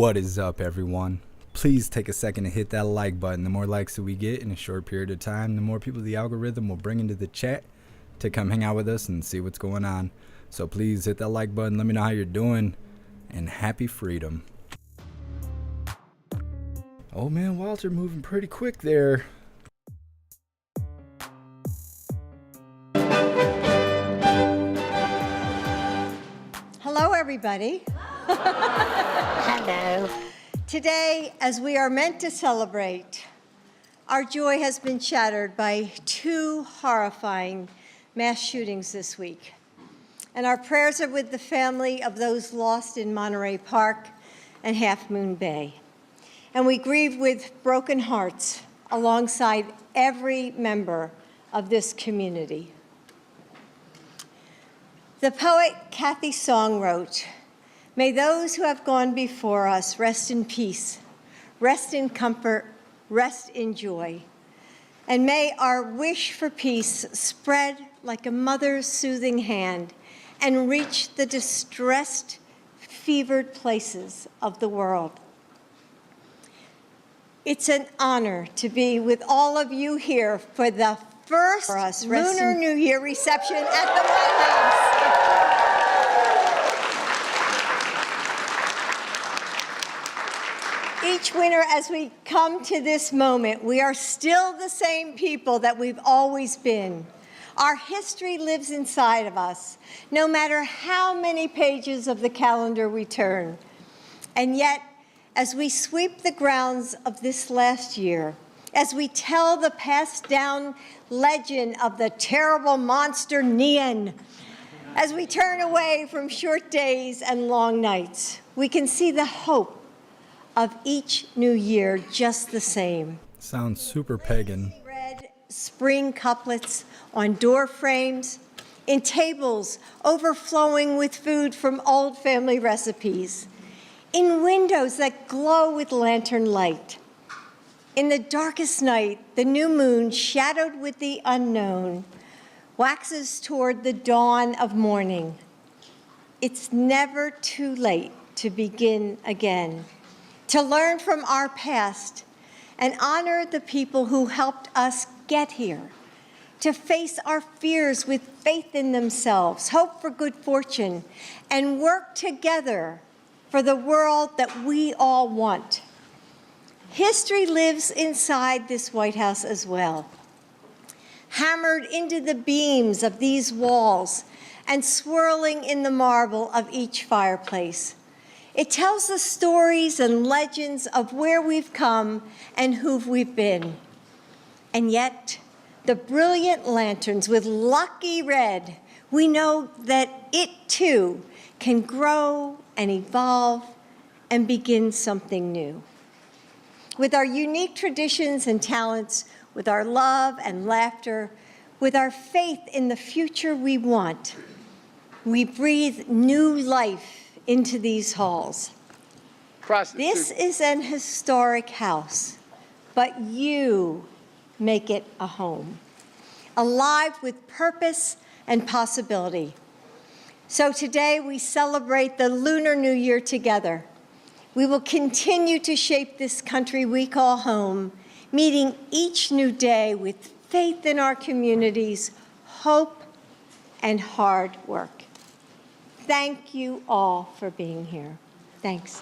What is up, everyone? Please take a second to hit that like button. The more likes that we get in a short period of time, the more people the algorithm will bring into the chat to come hang out with us and see what's going on. So please hit that like button. Let me know how you're doing, and happy freedom. Oh man, Walter moving pretty quick there. Hello, everybody. Hello. Today, as we are meant to celebrate, our joy has been shattered by two horrifying mass shootings this week. And our prayers are with the family of those lost in Monterey Park and Half Moon Bay. And we grieve with broken hearts alongside every member of this community. The poet Kathy Song wrote, "May those who have gone before us rest in peace, rest in comfort, rest in joy. And may our wish for peace spread like a mother's soothing hand and reach the distressed, fevered places of the world." It's an honor to be with all of you here for the first Lunar New Year reception at the White House. Each winter, as we come to this moment, we are still the same people that we've always been. Our history lives inside of us, no matter how many pages of the calendar we turn. And yet, as we sweep the grounds of this last year, as we tell the passed down legend of the terrible monster Nian, as we turn away from short days and long nights, we can see the hope of each new year just the same. Sounds super pagan. Red spring couplets on door frames, in tables overflowing with food from old family recipes, in windows that glow with lantern light. In the darkest night, the new moon, shadowed with the unknown, waxes toward the dawn of morning. It's never too late to begin again, to learn from our past and honor the people who helped us get here, to face our fears with faith in themselves, hope for good fortune, and work together for the world that we all want. History lives inside this White House as well, hammered into the beams of these walls and swirling in the marble of each fireplace. It tells the stories and legends of where we've come and who we've been. And yet, the brilliant lanterns with lucky red, we know that it too can grow and evolve and begin something new. With our unique traditions and talents, with our love and laughter, with our faith in the future we want, we breathe new life into these halls. This is an historic house, but you make it a home, alive with purpose and possibility. So today we celebrate the Lunar New Year together. We will continue to shape this country we call home, meeting each new day with faith in our communities, hope, and hard work. Thank you all for being here. Thanks.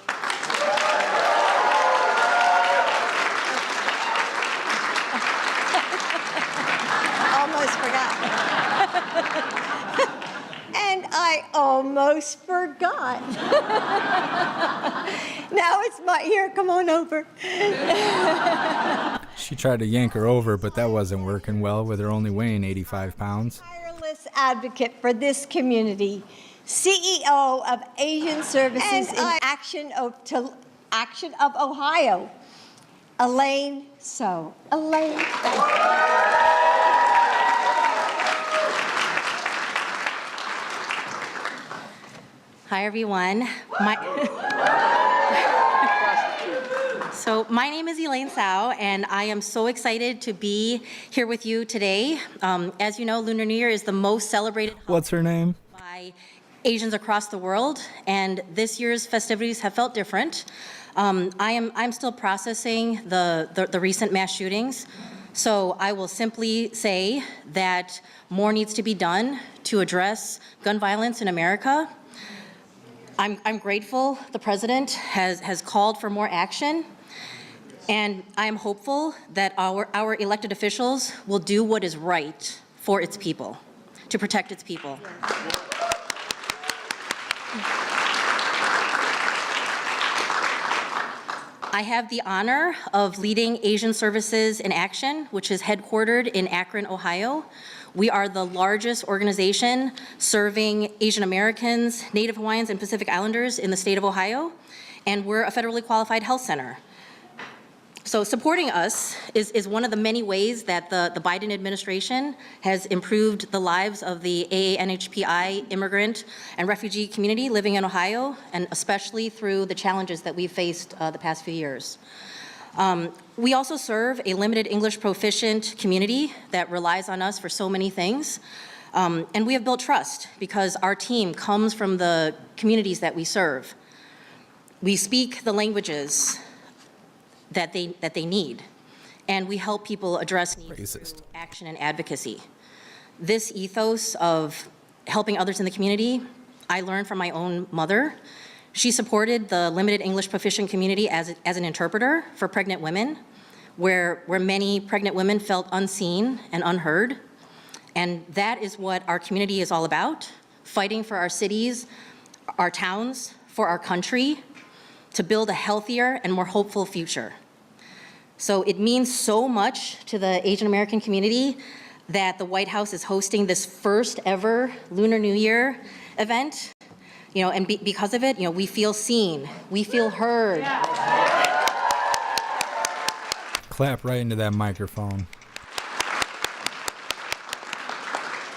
Almost forgot. And I almost forgot. Now it's my, here, come on over. She tried to yank her over, but that wasn't working well with her only weighing 85 pounds. Tireless advocate for this community, CEO of Asian Services in Action of Ohio, Elaine Sao. Elaine. Hi, everyone. So my name is Elaine Sao, and I am so excited to be here with you today. As you know, Lunar New Year is the most celebrated What's her name? by Asians across the world, and this year's festivities have felt different. I'm still processing the recent mass shootings, so I will simply say that more needs to be done to address gun violence in America. I'm grateful the president has called for more action, and I am hopeful that our elected officials will do what is right for its people, to protect its people. I have the honor of leading Asian Services in Action, which is headquartered in Akron, Ohio. We are the largest organization serving Asian Americans, Native Hawaiians, and Pacific Islanders in the state of Ohio, and we're a federally qualified health center. So supporting us is one of the many ways that the Biden administration has improved the lives of the AANHPI immigrant and refugee community living in Ohio, and especially through the challenges that we've faced the past few years. We also serve a limited English proficient community that relies on us for so many things. And we have built trust because our team comes from the communities that we serve. We speak the languages that they need, and we help people address needs through action and advocacy. This ethos of helping others in the community, I learned from my own mother. She supported the limited English proficient community as an interpreter for pregnant women, where many pregnant women felt unseen and unheard. And that is what our community is all about, fighting for our cities, our towns, for our country, to build a healthier and more hopeful future. So it means so much to the Asian American community that the White House is hosting this first ever Lunar New Year event. And because of it, we feel seen, we feel heard. Clap right into that microphone.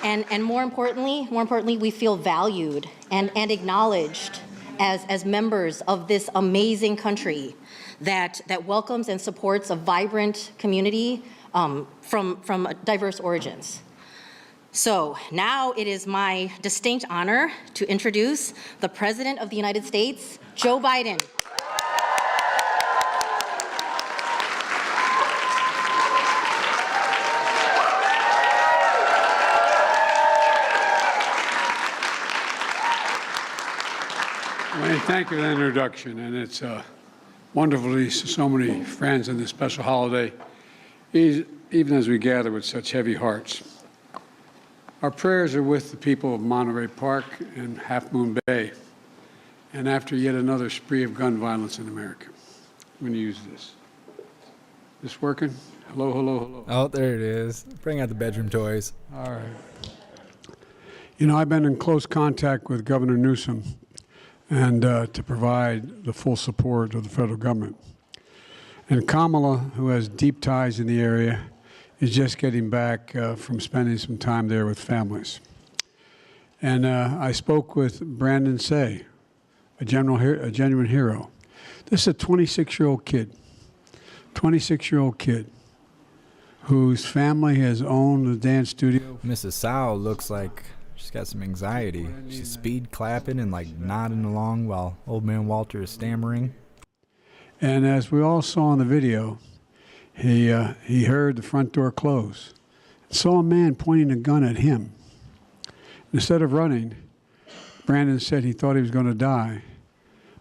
And more importantly, we feel valued and acknowledged as members of this amazing country that welcomes and supports a vibrant community from diverse origins. So now it is my distinct honor to introduce the President of the United States, Joe Biden. Elaine, thank you for that introduction, and it's wonderful to see so many friends in this special holiday, even as we gather with such heavy hearts. Our prayers are with the people of Monterey Park and Half Moon Bay, and after yet another spree of gun violence in America. I'm going to use this. This working? Hello, hello, hello. Oh, there it is. Bring out the bedroom toys. All right. I've been in close contact with Governor Newsom and to provide the full support of the federal government. And Kamala, who has deep ties in the area, is just getting back from spending some time there with families. And I spoke with Brandon Say, a genuine hero. This is a 26-year-old kid, whose family has owned the dance studio. Mrs. Sao looks like she's got some anxiety. She's speed clapping and nodding along while old man Walter is stammering. And as we all saw in the video, he heard the front door close, saw a man pointing a gun at him. Instead of running, Brandon said he thought he was going to die,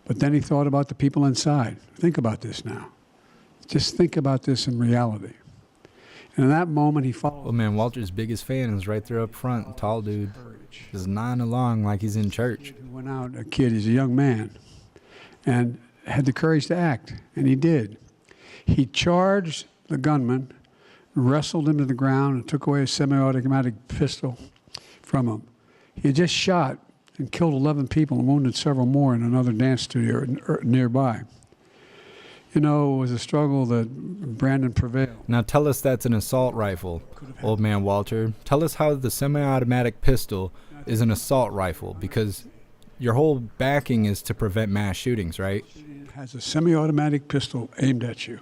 but then he thought about the people inside. Think about this now. Just think about this in reality. And in that moment, he followed. Old man Walter's biggest fan is right there up front, tall dude, just nodding along like he's in church. He went out, a kid, he's a young man, and had the courage to act, and he did. He charged the gunman, wrestled him to the ground, and took away a semi-automatic pistol from him. He had just shot and killed 11 people and wounded several more in another dance studio nearby. It was a struggle that Brandon prevailed. Now tell us that's an assault rifle, old man Walter. Tell us how the semi-automatic pistol is an assault rifle, because your whole backing is to prevent mass shootings, right? It has a semi-automatic pistol aimed at you,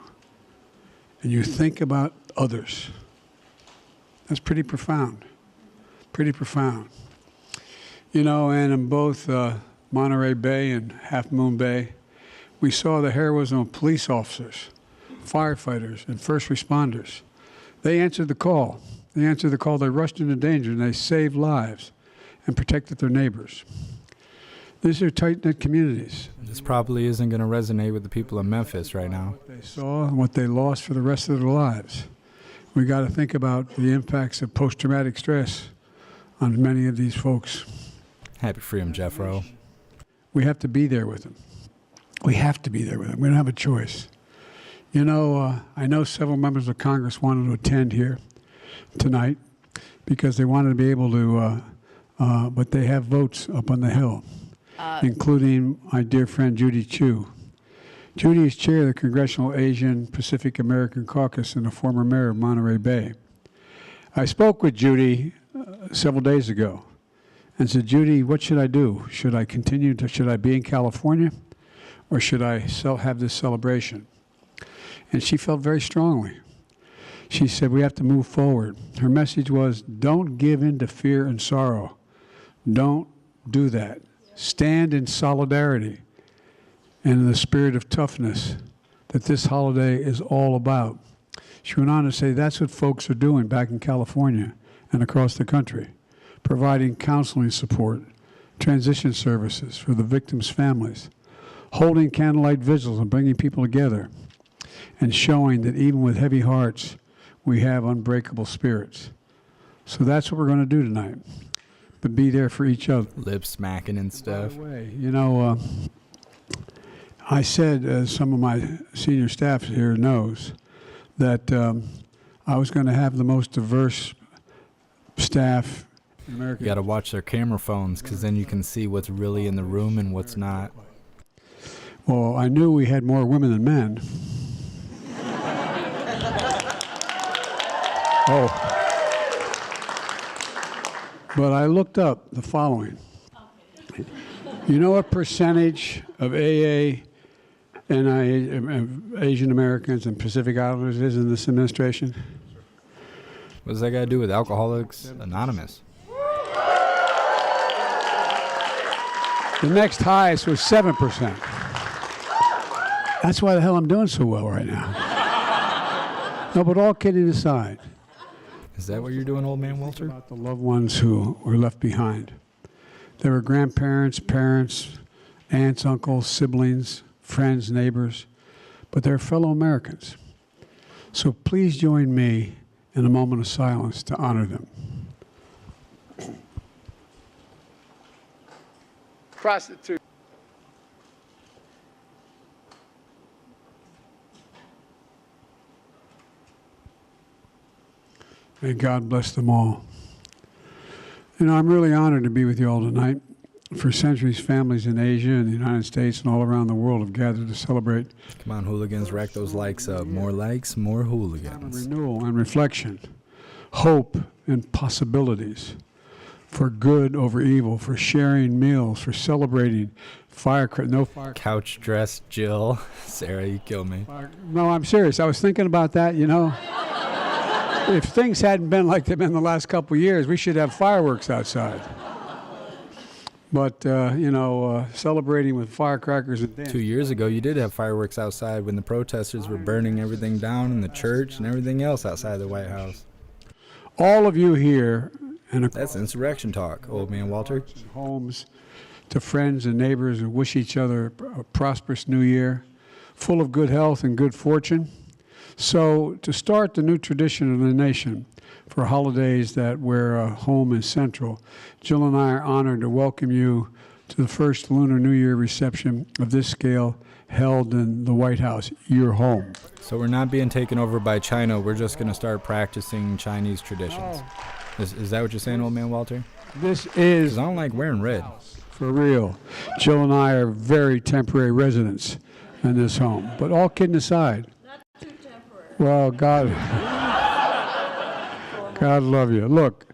and you think about others. That's pretty profound, pretty profound. And in both Monterey Bay and Half Moon Bay, We saw the heroism of police officers, firefighters, and first responders. They answered the call. They answered the call. They rushed into danger, and they saved lives and protected their neighbors. These are tight-knit communities. This probably isn't going to resonate with the people of Memphis right now. What they saw and what they lost for the rest of their lives. We got to think about the impacts of post-traumatic stress on many of these folks. Happy Freedom, Jeffro. We have to be there with them. We have to be there with them. We don't have a choice. You know, I know several members of Congress wanted to attend here tonight because they wanted to be able to, but they have votes up on the Hill, including my dear friend Judy Chu. Judy is chair of the Congressional Asian Pacific American Caucus and a former mayor of Monterey Bay. I spoke with Judy several days ago and said, Judy, what should I do? Should I continue to, should I be in California or should I have this celebration? And she felt very strongly. She said, we have to move forward. Her message was, don't give in to fear and sorrow. Don't do that. Stand in solidarity and in the spirit of toughness that this holiday is all about. She went on to say that's what folks are doing back in California and across the country, providing counseling support, transition services for the victims' families, holding candlelight vigils and bringing people together, and showing that even with heavy hearts, we have unbreakable spirits. So that's what we're going to do tonight, but be there for each other. Lip smacking and stuff. By the way, you know, I said, as some of my senior staff here knows, that I was going to have the most diverse staff in America. You got to watch their camera phones because then you can see what's really in the room and what's not. Well, I knew we had more women than men. Oh. But I looked up the following. You know what percentage of AA and Asian Americans and Pacific Islanders is in this administration? What does that got to do with Alcoholics Anonymous? The next highest was 7%. That's why the hell I'm doing so well right now. No, but all kidding aside. Is that what you're doing, old man Walter? About the loved ones who were left behind. There were grandparents, parents, aunts, uncles, siblings, friends, neighbors, but they're fellow Americans. So please join me in a moment of silence to honor them. Prostitute. May God bless them all. You know, I'm really honored to be with you all tonight. For centuries, families in Asia and the United States and all around the world have gathered to celebrate. Come on, hooligans, rack those likes up. More likes, more hooligans. Renewal and reflection, hope and possibilities, for good over evil, for sharing meals, for celebrating no fire. Couch dress, Jill. Sarah, you kill me. No, I'm serious. I was thinking about that, you know. If things hadn't been like they've been the last couple of years, we should have fireworks outside. But, you know, celebrating with firecrackers and dance. 2 years ago, you did have fireworks outside when the protesters were burning everything down in the church and everything else outside the White House. All of you here, and that's insurrection talk, old man Walter. Homes, to friends and neighbors who wish each other a prosperous new year, full of good health and good fortune. So to start the new tradition of the nation for holidays that where home is central, Jill and I are honored to welcome you to the first Lunar New Year reception of this scale held in the White House, your home. So we're not being taken over by China. We're just going to start practicing Chinese traditions. Is that what you're saying, old man Walter? This is... 'Cause I don't like wearing red. For real. Jill and I are very temporary residents in this home. But all kidding aside... Well, God love you. Look,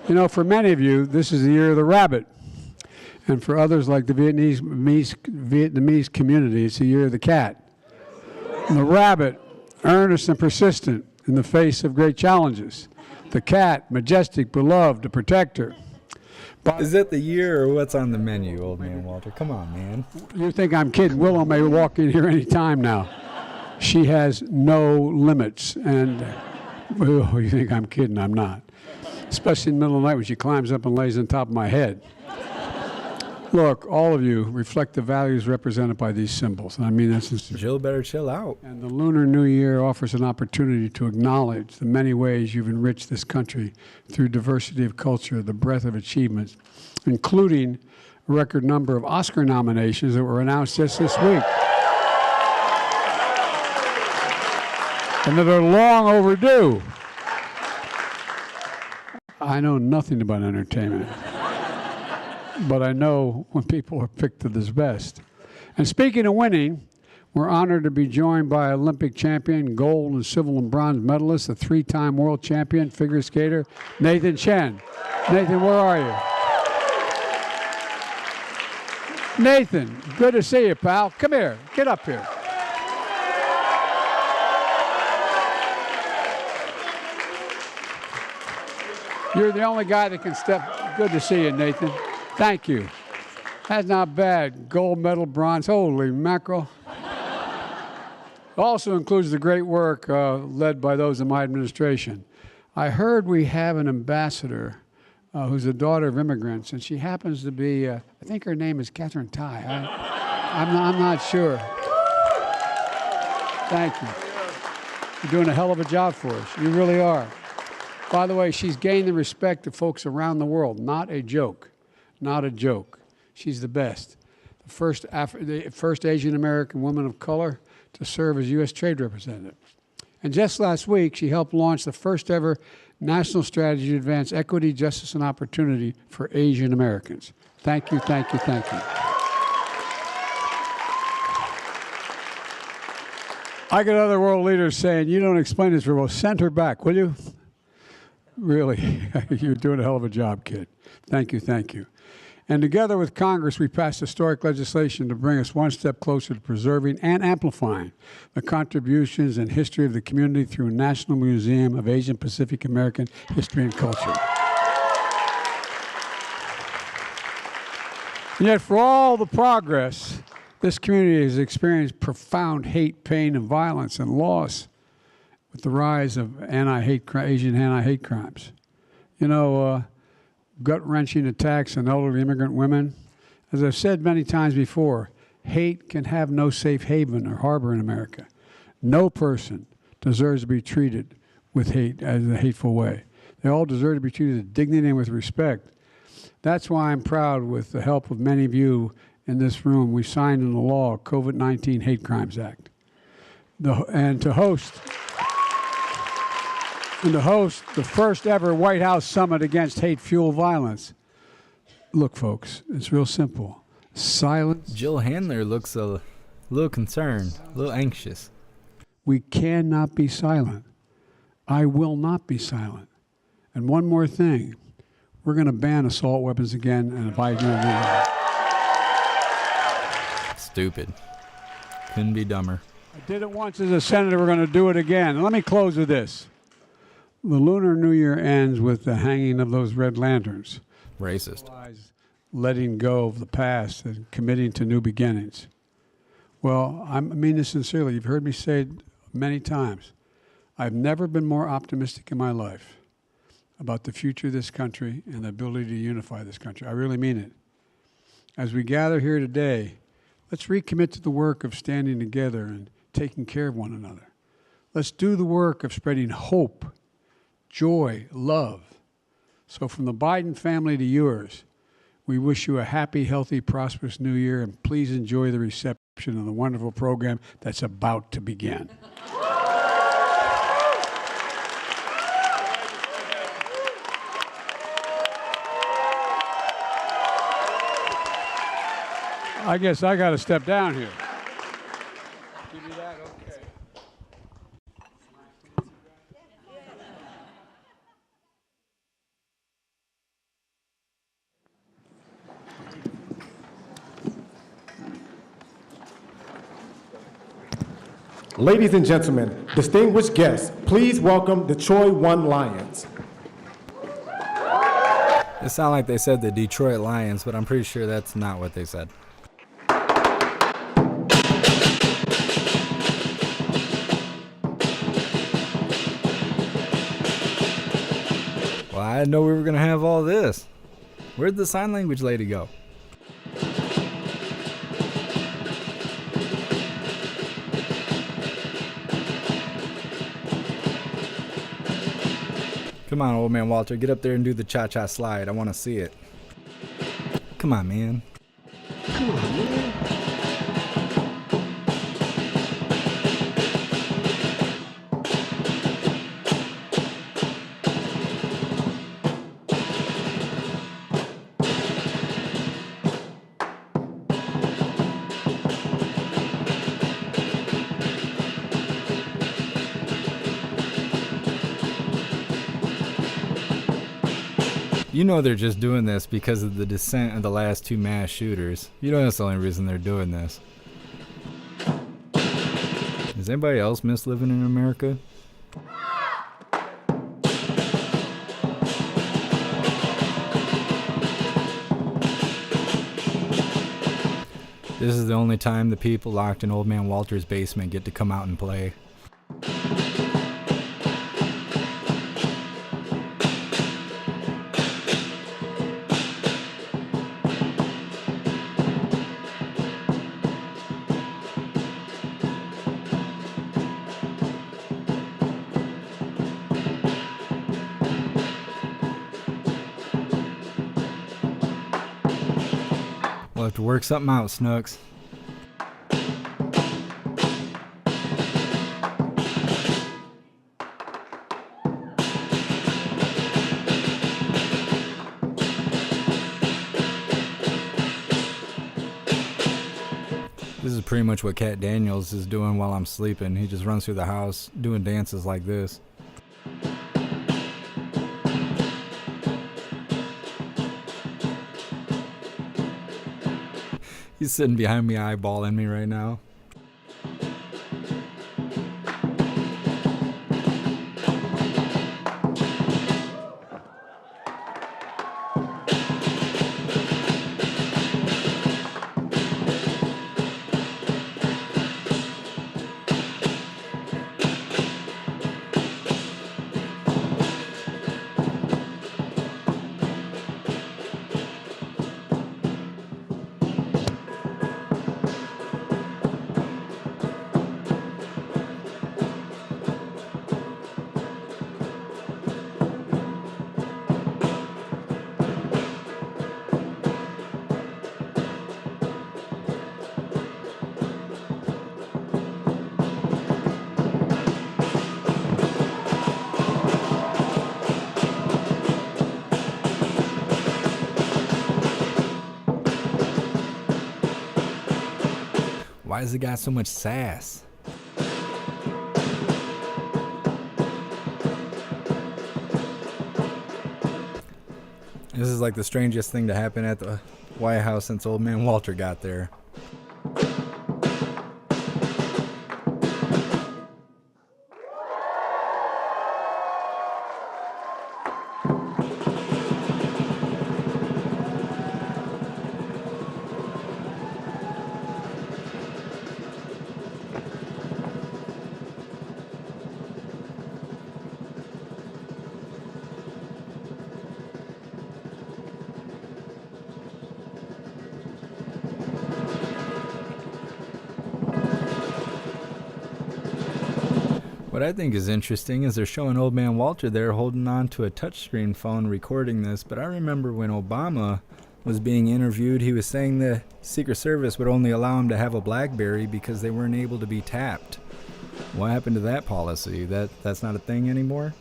you know, for many of you, this is the year of the rabbit. And for others like the Vietnamese community, it's the year of the cat. And the rabbit, earnest and persistent in the face of great challenges. The cat, majestic, beloved, a protector. But Is that the year or what's on the menu, old man Walter? Come on, man. you think I'm kidding? Willow may walk in here any time now. She has no limits. And oh, you think I'm kidding? I'm not. Especially in the middle of the night when she climbs up and lays on top of my head. Look, all of you reflect the values represented by these symbols. And I mean that sincerely. Jill better chill out. And the Lunar New Year offers an opportunity to acknowledge the many ways you've enriched this country through diversity of culture, the breadth of achievements, including a record number of Oscar nominations that were announced just this week. And that are long overdue. I know nothing about entertainment. But I know when people are picked to this best. And speaking of winning, we're honored to be joined by Olympic champion, gold and silver and bronze medalist, a three-time world champion figure skater, Nathan Chen. Nathan, where are you? Nathan, good to see you, pal. Come here. Get up here. You're the only guy that can step. Good to see you, Nathan. Thank you. That's not bad. Gold medal, bronze. Holy mackerel. Also includes the great work led by those in my administration. I heard we have an ambassador who's a daughter of immigrants, and she happens to be, I think her name is Catherine Tai. I'm not sure. Thank you. You're doing a hell of a job for us. You really are. By the way, she's gained the respect of folks around the world. Not a joke. Not a joke. She's the best. The first Asian American woman of color to serve as U.S. Trade Representative. And just last week, she helped launch the first ever national strategy to advance equity, justice, and opportunity for Asian Americans. Thank you, thank you, thank you. I get other world leaders saying, you don't explain this very well. Send her back, will you? Really, you're doing a hell of a job, kid. Thank you, thank you. And together with Congress, we passed historic legislation to bring us one step closer to preserving and amplifying the contributions and history of the community through a National Museum of Asian Pacific American History and Culture. And yet, for all the progress, this community has experienced profound hate, pain, and violence and loss with the rise of Asian anti-hate crimes. You know, gut-wrenching attacks on elderly immigrant women. As I've said many times before, hate can have no safe haven or harbor in America. No person deserves to be treated with hate as a hateful way. They all deserve to be treated with dignity and with respect. That's why I'm proud, with the help of many of you in this room, we signed into law COVID-19 Hate Crimes Act. And to host the first ever White House summit against hate-fueled violence. Look, folks, it's real simple. Silence. Jill Handler looks a little concerned, a little anxious. We cannot be silent. I will not be silent. And one more thing. We're going to ban assault weapons again, and if I do that. Stupid. Couldn't be dumber. I did it once as a senator. We're going to do it again. And let me close with this. The Lunar New Year ends with the hanging of those red lanterns. Racist. Letting go of the past and committing to new beginnings. Well, I mean this sincerely. You've heard me say it many times. I've never been more optimistic in my life about the future of this country and the ability to unify this country. I really mean it. As we gather here today, let's recommit to the work of standing together and taking care of one another. Let's do the work of spreading hope, joy, love. So from the Biden family to yours, we wish you a happy, healthy, prosperous new year, and please enjoy the reception of the wonderful program that's about to begin. I guess I got to step down here. Give me that, okay. Ladies and gentlemen, distinguished guests, please welcome the Troy 1 Lions. It sounded like they said the Detroit Lions, but I'm pretty sure that's not what they said. Well, I didn't know we were going to have all this. Where'd the sign language lady go? Come on, old man Walter, get up there and do the cha-cha slide. I want to see it. Come on, man. Come on, man. You know they're just doing this because of the descent of the last two mass shooters. You know that's the only reason they're doing this. Does anybody else miss living in America? This is the only time the people locked in Old Man Walter's basement get to come out and play. We'll have to work something out, Snooks. This is pretty much what Cat Daniels is doing while I'm sleeping. He just runs through the house doing dances like this. He's sitting behind me eyeballing me right now. Why has it got so much sass? This is like the strangest thing to happen at the White House since Old Man Walter got there. What I think is interesting is they're showing Old Man Walter there holding on to a touchscreen phone recording this, but I remember when Obama was being interviewed, he was saying the Secret Service would only allow him to have a BlackBerry because they weren't able to be tapped. What happened to that policy? That's not a thing anymore?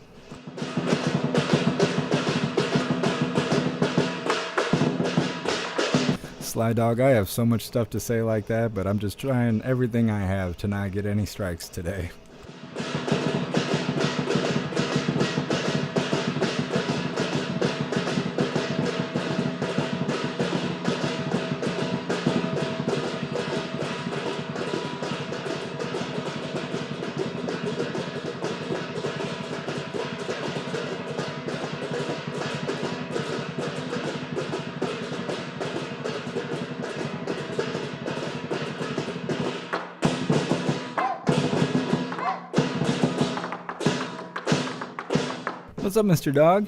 Sly Dog, I have so much stuff to say like that, but I'm just trying everything I have to not get any strikes today. What's up, Mr. Dog?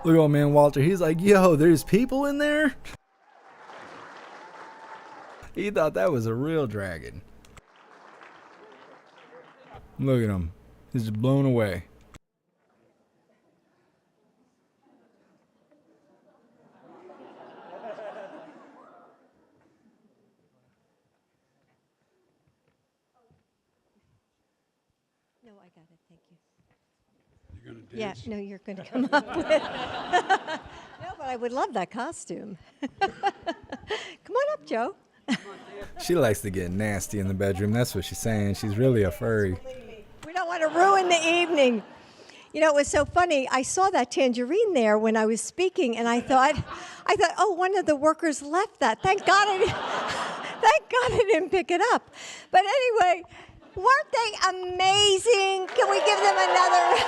Look at old man Walter. He's like, yo, there's people in there? He thought that was a real dragon. Look at him. He's just blown away. No, I got it. Thank you. You're going to Yeah, dance? no, you're going to come up with. No, but I would love that costume. Come on up, Joe. She likes to get nasty in the bedroom. That's what she's saying. She's really a furry. We don't want to ruin the evening. You know, it was so funny. I saw that tangerine there when I was speaking, and I thought, oh, one of the workers left that. Thank God I didn't pick it up. But anyway, weren't they amazing? Can we give them another?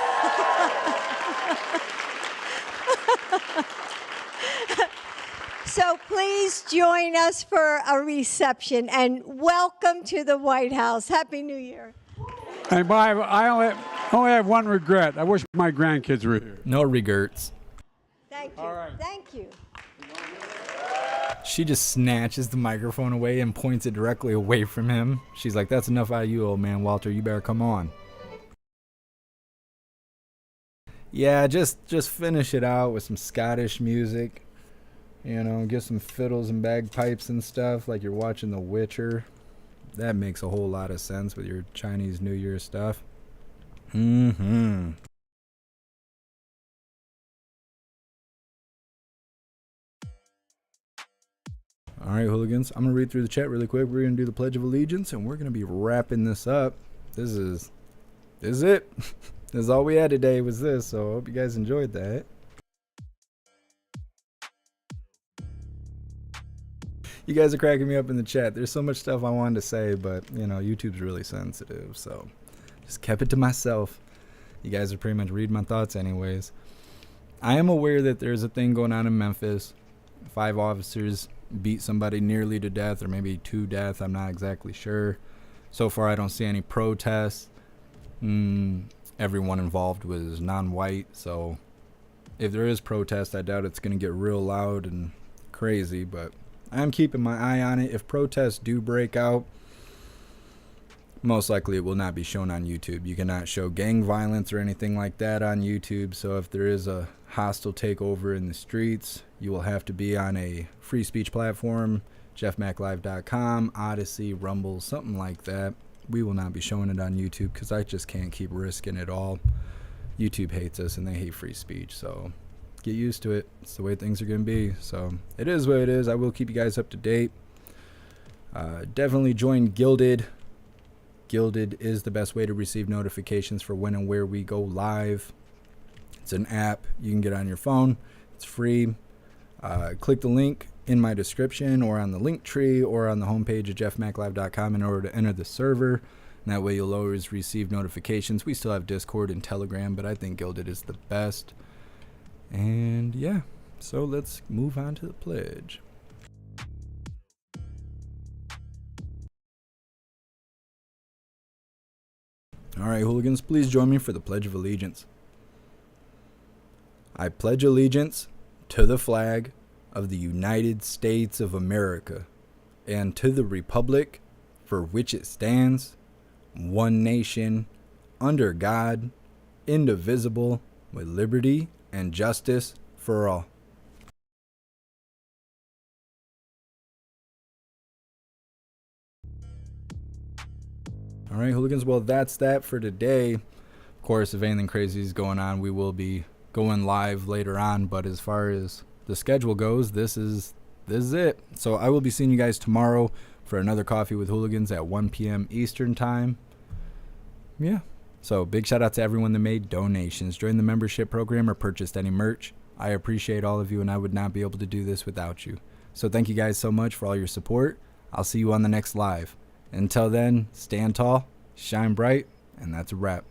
So please join us for a reception, and welcome to the White House. Happy New Year. And I only have one regret. I wish my grandkids were here. No regrets. Thank you. All right. Thank you. She just snatches the microphone away and points it directly away from him. She's like, that's enough out of you, old man Walter. You better come on. Yeah, just finish it out with some Scottish music. You know, get some fiddles and bagpipes and stuff like you're watching The Witcher. That makes a whole lot of sense with your Chinese New Year stuff. Mm-hmm. All right, hooligans. I'm going to read through the chat really quick. We're going to do the Pledge of Allegiance, and we're going to be wrapping this up. This is it. This is all we had today was this, so I hope you guys enjoyed that. You guys are cracking me up in the chat. There's so much stuff I wanted to say, but, you know, YouTube's really sensitive, so just kept it to myself. You guys are pretty much reading my thoughts anyways. I am aware that there's a thing going on in Memphis. 5 officers beat somebody nearly to death, or maybe to death. I'm not exactly sure. So far, I don't see any protests. Everyone involved was non-white, so if there is protest, I doubt it's going to get real loud and crazy, but I'm keeping my eye on it. If protests do break out, most likely it will not be shown on YouTube. You cannot show gang violence or anything like that on YouTube, so if there is a hostile takeover in the streets, you will have to be on a free speech platform, jeffmaclive.com, Odyssey, Rumble, something like that. We will not be showing it on YouTube because I just can't keep risking it all. YouTube hates us and they hate free speech, so get used to it. It's the way things are going to be. So it is what it is. I will keep you guys up to date. Definitely join Gilded. Gilded is the best way to receive notifications for when and where we go live. It's an app you can get on your phone. It's free. Click the link in my description or on the link tree or on the homepage of jeffmaclive.com in order to enter the server. And that way you'll always receive notifications. We still have Discord and Telegram, but I think Gilded is the best. And yeah, so let's move on to the pledge. All right, hooligans, please join me for the Pledge of Allegiance. I pledge allegiance to the flag of the United States of America and to the republic for which it stands, one nation, under God, indivisible, with liberty and justice for all. All All right, hooligans. Well, that's that for today. Of course, if anything crazy is going on, we will be going live later on. But as far as the schedule goes, this is it. So I will be seeing you guys tomorrow for another Coffee with Hooligans at 1 p.m. Eastern time. Yeah. So big shout out to everyone that made donations, joined the membership program, or purchased any merch. I appreciate all of you, and I would not be able to do this without you. So thank you guys so much for all your support. I'll see you on the next live. Until then, stand tall, shine bright, and that's a wrap.